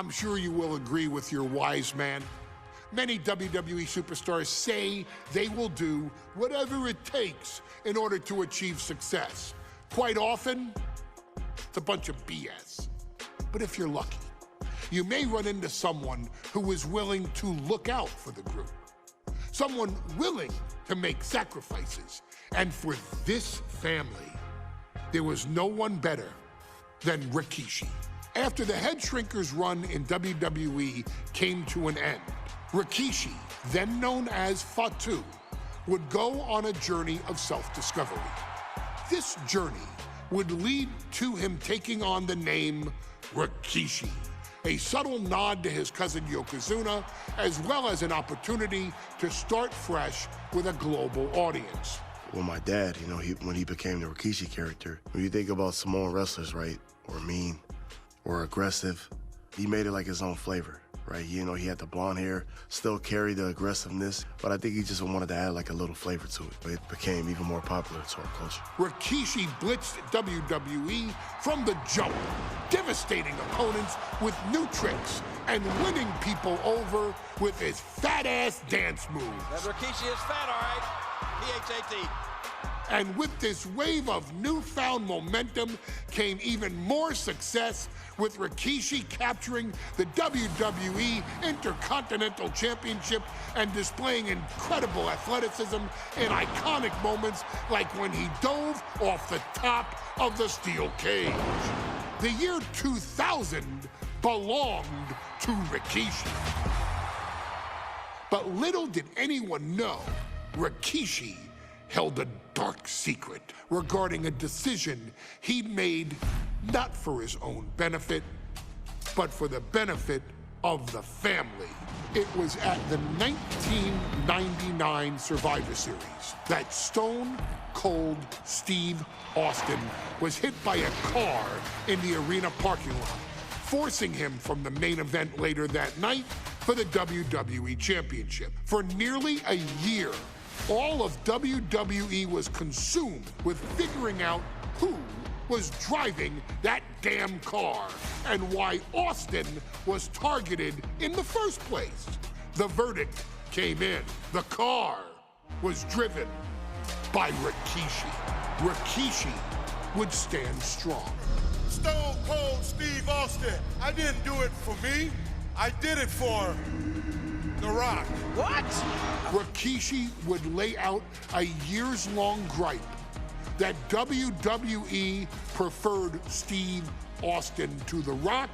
I'm sure you will agree with your wise man. Many WWE superstars say they will do whatever it takes in order to achieve success. Quite often, it's a bunch of BS. But if you're lucky, you may run into someone who is willing to look out for the group. Someone willing to make sacrifices. And for this family, there was no one better than Rikishi. After the Head Shrinkers run in WWE came to an end, Rikishi, then known as Fatu, would go on a journey of self-discovery. This journey would lead to him taking on the name Rikishi, a subtle nod to his cousin Yokozuna, as well as an opportunity to start fresh with a global audience. Well, my dad, when he became the Rikishi character, when you think about Samoan wrestlers, right, or mean, or aggressive, he made it like his own flavor, right? He had the blonde hair, still carried the aggressiveness, but I think he just wanted to add like a little flavor to it. It became even more popular to our culture. Rikishi blitzed WWE from the jump, devastating opponents with new tricks and winning people over with his fat-ass dance moves. That Rikishi is fat, all right. P-H-A-T. And with this wave of newfound momentum came even more success, with Rikishi capturing the WWE Intercontinental Championship and displaying incredible athleticism in iconic moments like when he dove off the top of the steel cage. The year 2000 belonged to Rikishi. But little did anyone know, Rikishi held a dark secret regarding a decision he made not for his own benefit, but for the benefit of the family. It was at the 1999 Survivor Series that Stone Cold Steve Austin was hit by a car in the arena parking lot, forcing him from the main event later that night for the WWE Championship. For nearly a year, all of WWE was consumed with figuring out who was driving that damn car and why Austin was targeted in the first place. The verdict came in. The car was driven by Rikishi. Rikishi would stand strong. Stone Cold Steve Austin, I didn't do it for me. I did it for The Rock. What? Rikishi would lay out a years-long gripe that WWE preferred Steve Austin to The Rock,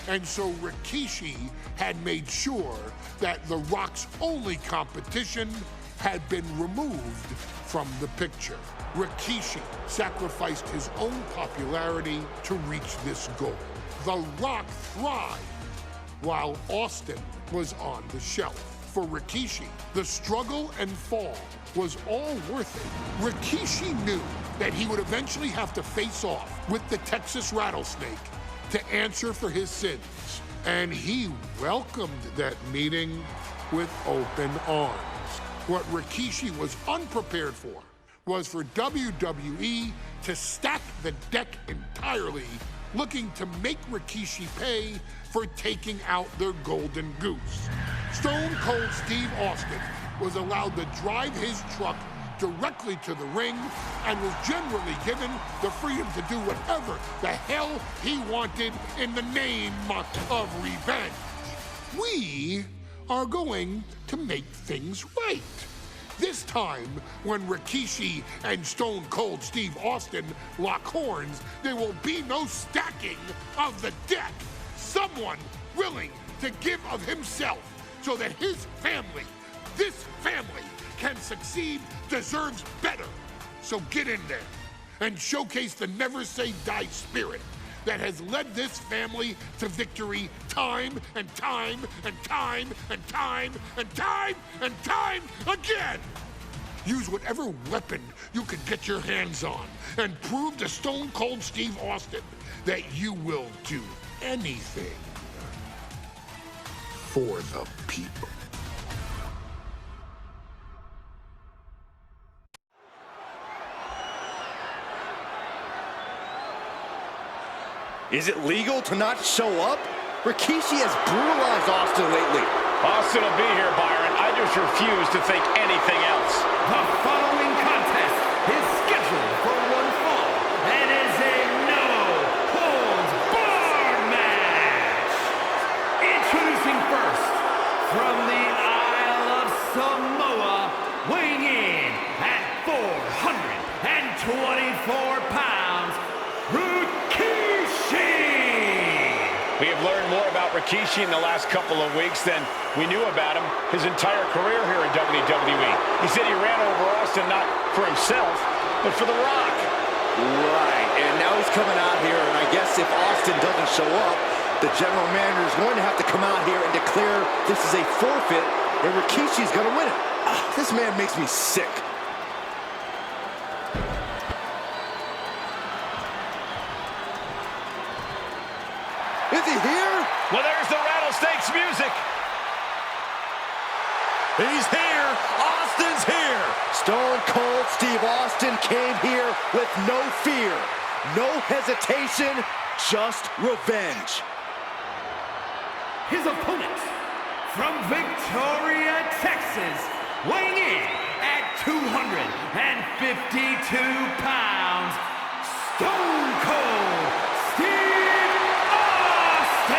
and so Rikishi had made sure that The Rock's only competition had been removed from the picture. Rikishi sacrificed his own popularity to reach this goal. The Rock thrived while Austin was on the shelf. For Rikishi, the struggle and fall was all worth it. Rikishi knew that he would eventually have to face off with the Texas Rattlesnake to answer for his sins. And he welcomed that meeting with open arms. What Rikishi was unprepared for was for WWE to stack the deck entirely, looking to make Rikishi pay for taking out their golden goose. Stone Cold Steve Austin was allowed to drive his truck directly to the ring and was generally given the freedom to do whatever the hell he wanted in the name of revenge. We are going to make things right. This time, when Rikishi and Stone Cold Steve Austin lock horns, there will be no stacking of the deck. Someone willing to give of himself so that his family, this family, can succeed, deserves better. So get in there and showcase the never say die spirit that has led this family to victory time and time and time and time and time and time again. Use whatever weapon you can get your hands on and prove to Stone Cold Steve Austin that you will do anything for the people. Is it legal to not show up? Rikishi has brutalized Austin lately. Austin will be here, Byron. I just refuse to think anything else. The following contest is scheduled for one fall and is a no-holds-barred match. Introducing first, from the Isle of Samoa, weighing in at 424 pounds, Rikishi. We have learned more about Rikishi in the last couple of weeks than we knew about him his entire career here in WWE. He said he ran over Austin not for himself, but for The Rock. Right, and now he's coming out here, and I guess if Austin doesn't show up, the general manager is going to have to come out here and declare this is a forfeit, and Rikishi's going to win it. This man makes me sick. Is he here? Well, there's the Rattlesnakes music. He's here. Austin's here. Stone Cold Steve Austin came here with no fear, no hesitation, just revenge. His opponent, from Vitoria, Texas, weighing in at 252 pounds, Stone Cold Steve Austin!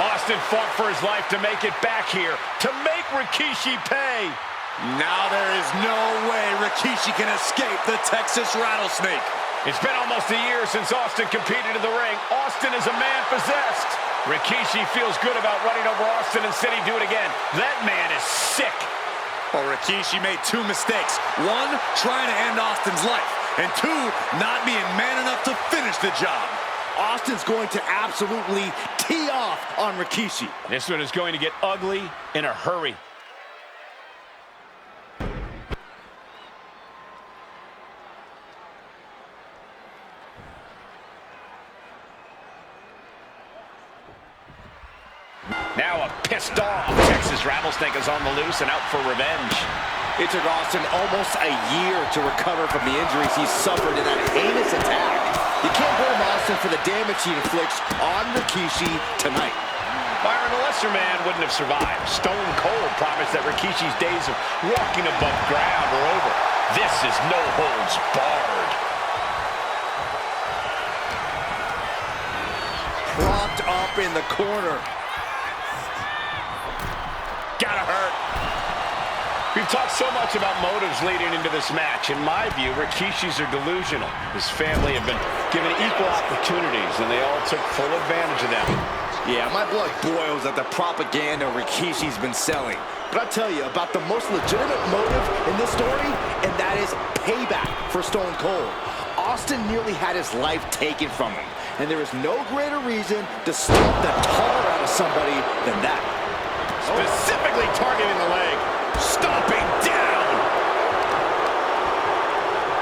Austin fought for his life to make it back here, to make Rikishi pay. Now there is no way Rikishi can escape the Texas Rattlesnake. It's been almost a year since Austin competed in the ring. Austin is a man possessed. Rikishi feels good about running over Austin and said he'd do it again. That man is sick. Well, Rikishi made two mistakes. One, trying to end Austin's life. And two, not being man enough to finish the job. Austin's going to absolutely tee off on Rikishi. This one is going to get ugly in a hurry. Now a pissed off Texas Rattlesnake is on the loose and out for revenge. It took Austin almost a year to recover from the injuries he suffered in that heinous attack. You can't blame Austin for the damage he inflicts on Rikishi tonight. Byron, a lesser man wouldn't have survived. Stone Cold promised that Rikishi's days of walking above ground were over. This is no holds barred. Propped up in the corner. Gotta hurt. We've talked so much about motives leading into this match. In my view, Rikishis are delusional. His family have been given equal opportunities, and they all took full advantage of them. Yeah, my blood boils at the propaganda Rikishi's been selling. But I'll tell you about the most legitimate motive in this story, and that is payback for Stone Cold. Austin nearly had his life taken from him, and there is no greater reason to stomp the tar out of somebody than that. Specifically targeting the leg. Stomping down.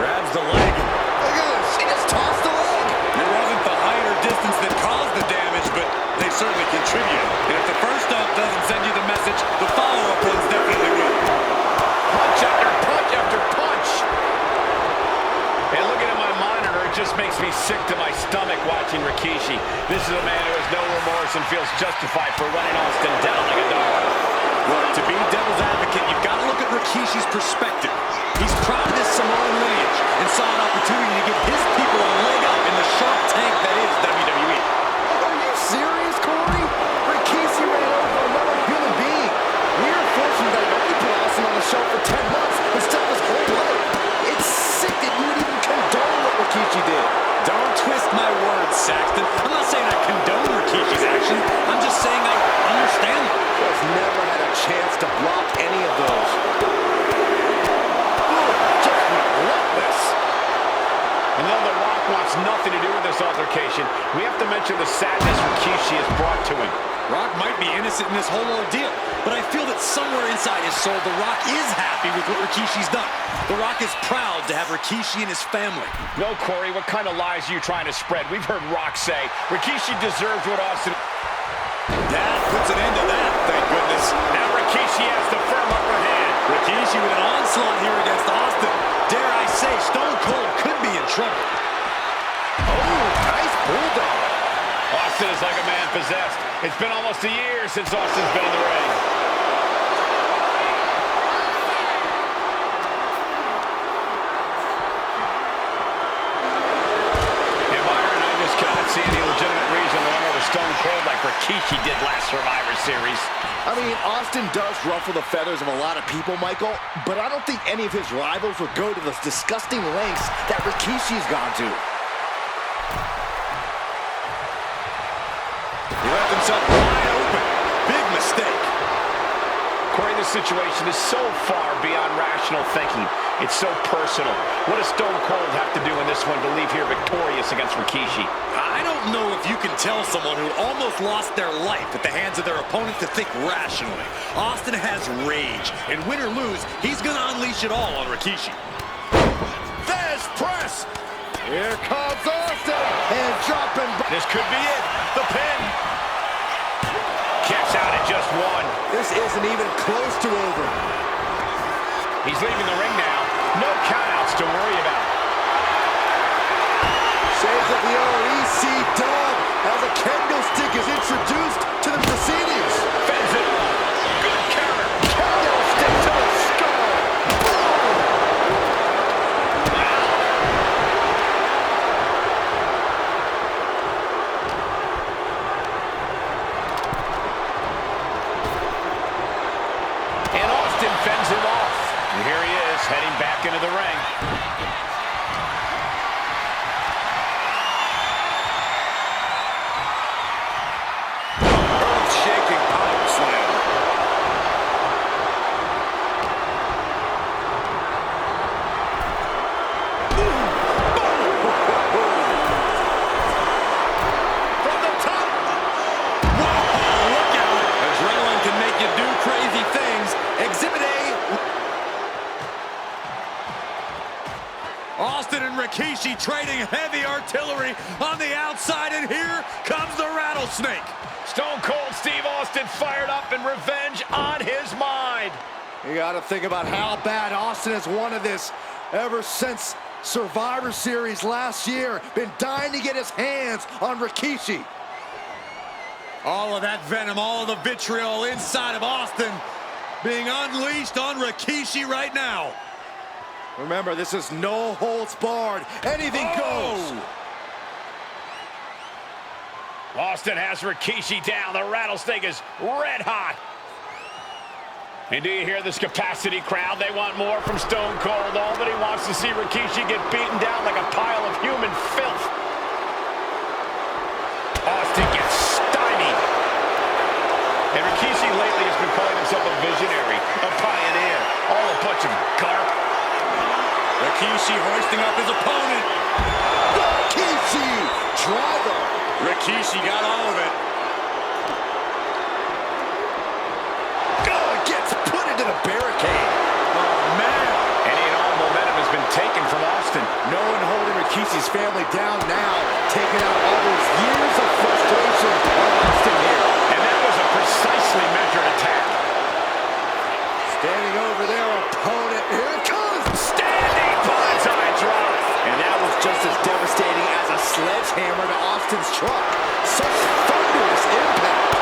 Grabs the leg. Look at this. She just tossed the leg. It wasn't the height or distance that caused the damage, but they certainly contributed. And if the first stomp doesn't send you the message, the follow-up ones definitely will. Punch after punch after punch. And looking at my monitor, it just makes me sick to my stomach watching Rikishi. This is a man who has no remorse and feels justified for running Austin down like a dog. Look, to be devil's advocate, you've got to look at Rikishi's perspective. He's proud of his Samoan lineage and saw an opportunity to give his people a leg up in the shark tank that is WWE. Are you serious, Corey? Rikishi ran over another human being. We're fortunate that he only put Austin on the show for 10 months instead of his whole life. It's sick that you would even condone what Rikishi did. Don't twist my words, Saxton. I'm not saying I condone Rikishi's actions. I'm just saying I understand them. He's never had a chance to block any of those. Just relentless. And though The Rock wants nothing to do with this altercation, we have to mention the sadness Rikishi has brought to him. Rock might be innocent in this whole ordeal, but I feel that somewhere inside his soul, The Rock is happy with what Rikishi's done. The Rock is proud to have Rikishi and his family. No, Corey, what kind of lies are you trying to spread? We've heard Rock say Rikishi deserves what Austin... That puts an end to that, thank goodness. Now Rikishi has the firm upper hand. Rikishi with an onslaught here against Austin. Dare I say, Stone Cold could be in trouble. Oh, nice bulldog. Austin is like a man possessed. It's been almost a year since Austin's been in the ring. And Byron, I just cannot see any legitimate reason to run over Stone Cold like Rikishi did last Survivor Series. I mean, Austin does ruffle the feathers of a lot of people, Michael, but I don't think any of his rivals would go to the disgusting lengths that Rikishi's gone to. He left himself wide open. Big mistake. Corey, this situation is so far beyond rational thinking. It's so personal. What does Stone Cold have to do in this one to leave here victorious against Rikishi? I don't know if you can tell someone who almost lost their life at the hands of their opponent to think rationally. Austin has rage, and win or lose, he's going to unleash it all on Rikishi. There's press. Here comes Austin. And dropping. This could be it. The pin. Kicks out at just one. This isn't even close to over. He's leaving the ring now. No countouts to worry about. Saves of the OEC dub as a kendo stick is introduced to the proceedings. Fends it. Good counter. Kendo stick to the skull. And Austin fends him off. And here he is, heading back into the ring. Earth-shaking power slam. From the top. Whoa, look out. Adrenaline can make you do crazy things. Exhibit A. Austin and Rikishi trading heavy artillery on the outside, and here comes the rattlesnake. Stone Cold Steve Austin fired up and revenge on his mind. You got to think about how bad Austin has wanted this ever since Survivor Series last year. Been dying to get his hands on Rikishi. All of that venom, all of the vitriol inside of Austin being unleashed on Rikishi right now. Remember, this is no holds barred. Anything goes. Austin has Rikishi down. The rattlesnake is red hot. And do you hear this capacity crowd? They want more from Stone Cold. All that he wants to see Rikishi get beaten down like a pile of human filth. Austin gets stymied. And Rikishi lately has been calling himself a visionary, a pioneer. All a bunch of garp. Rikishi hoisting up his opponent. Rikishi driver. Rikishi got all of it. Gets put into the barricade. Oh, man. Any and all momentum has been taken from Austin. No one holding Rikishi's family down now. Taking out all those years of frustration on Austin here. And that was a precisely measured attack. Standing over their opponent. Here it comes. Standing bonsai drop. And that was just as devastating as a sledgehammer to Austin's truck. Such thunderous impact.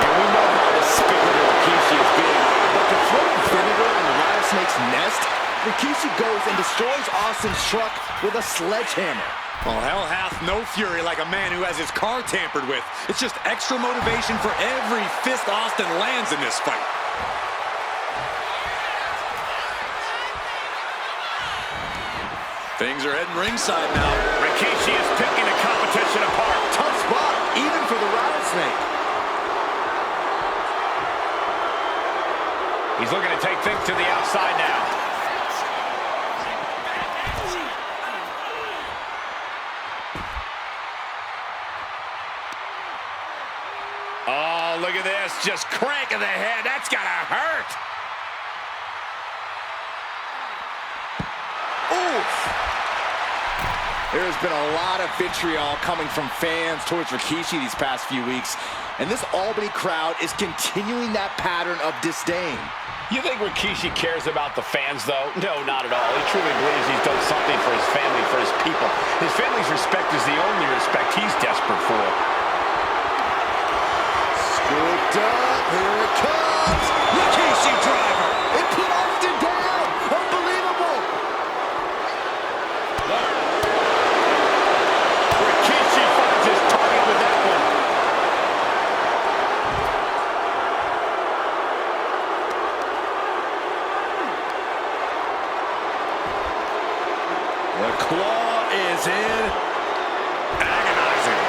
And we know how despicable Rikishi is being. But to throw vinegar on the rattlesnake's nest, Rikishi goes and destroys Austin's truck with a sledgehammer. Well, hell hath no fury like a man who has his car tampered with. It's just extra motivation for every fist Austin lands in this fight. Things are heading ringside now. Rikishi is picking the competition apart. Tough spot, even for the rattlesnake. He's looking to take things to the outside now. Oh, look at this. Just cranking the head. That's gotta hurt. Oof. There's been a lot of vitriol coming from fans towards Rikishi these past few weeks, and this Albany crowd is continuing that pattern of disdain. You think Rikishi cares about the fans, though? No, not at all. He truly believes he's done something for his family, for his people. His family's respect is the only respect he's desperate for. Scooped up, here it comes! Rikishi driver! It put Austin down! Unbelievable! Rikishi finds his target with that one. The claw is in. Agonizing.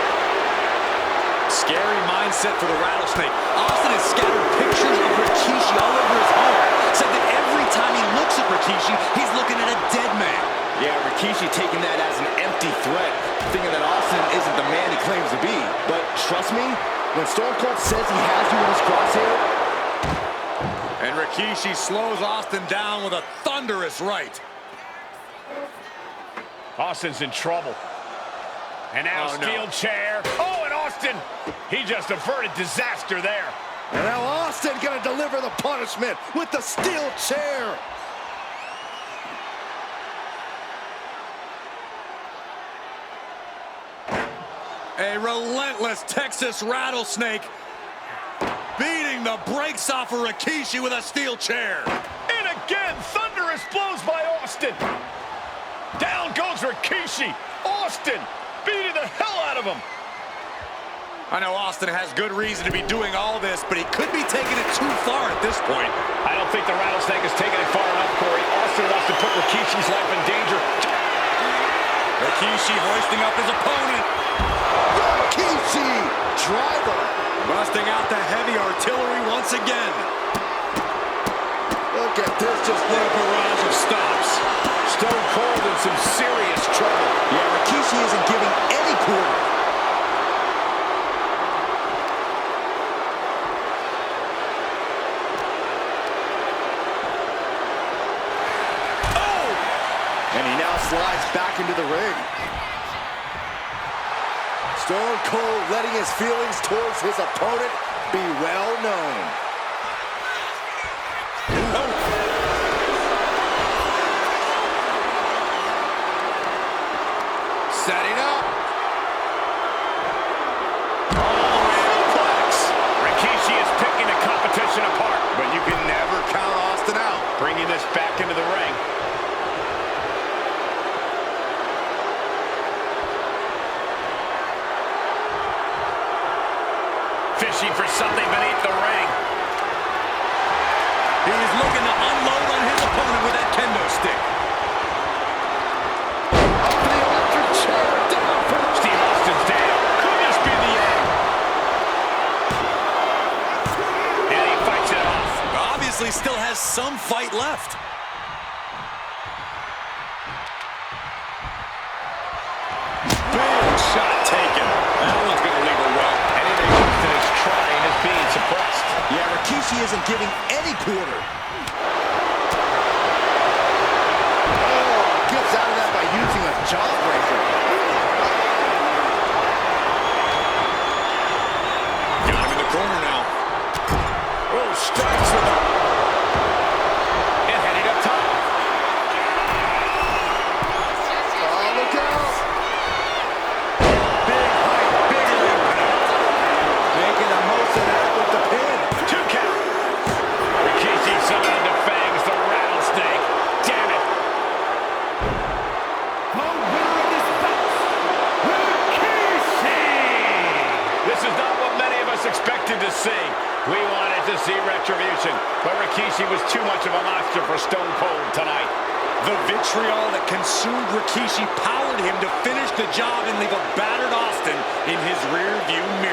Scary mindset for the Rattlesnake. Austin has scattered pictures of Rikishi all over his home. Said that every time he looks at Rikishi, he's looking at a dead man. Yeah, Rikishi taking that as an empty threat, thinking that Austin isn't the man he claims to be. But trust me, when Stone Cold says he has you in his crosshair... And Rikishi slows Austin down with a thunderous right. Austin's in trouble. And now steel chair. Oh, and Austin, he just averted disaster there. And now Austin gonna deliver the punishment with the steel chair. A relentless Texas Rattlesnake beating the brakes off of Rikishi with a steel chair. And again, thunderous blows by Austin. Down goes Rikishi. Austin beating the hell out of him. I know Austin has good reason to be doing all this, but he could be taking it too far at this point. I don't think the Rattlesnake is taking it far enough, Corey. Austin wants to put Rikishi's life in danger. Rikishi hoisting up his opponent. Rikishi driver. Busting out the heavy artillery once again. Look at this, just What a barrage of stops. Stone Cold in some serious trouble. Yeah, Rikishi isn't giving any quarter. Oh! And he now slides back into the ring. Stone Cold letting his feelings towards his opponent be well known. Setting up. Suplex. Rikishi is picking the competition apart. But you can never count Austin out. Bringing this back into the ring. Fishing for something beneath the ring. He's looking to unload on his opponent with that kendo stick. Steve Austin's down. Could this be the end? And he fights it off. Obviously still has some fight left. Big shot taken. That one's going to leave a well. Anything Austin is trying is being suppressed. Yeah, Rikishi isn't giving any quarter. Oh, gets out of that by using a jawbreaker. Got him in the corner now. Oh, strikes with him. And heading up top. Oh, look out. Big height, bigger impact. Making the most of that with the pin. 2 count. Rikishi summoning the fangs, the Rattlesnake. Damn it. The winner of this bout, Rikishi! This is not what many of us expected to see. We wanted to see retribution, but Rikishi was too much of a monster for Stone Cold tonight. The vitriol that consumed Rikishi powered him to finish the job and leave a battered Austin in his rear-view mirror.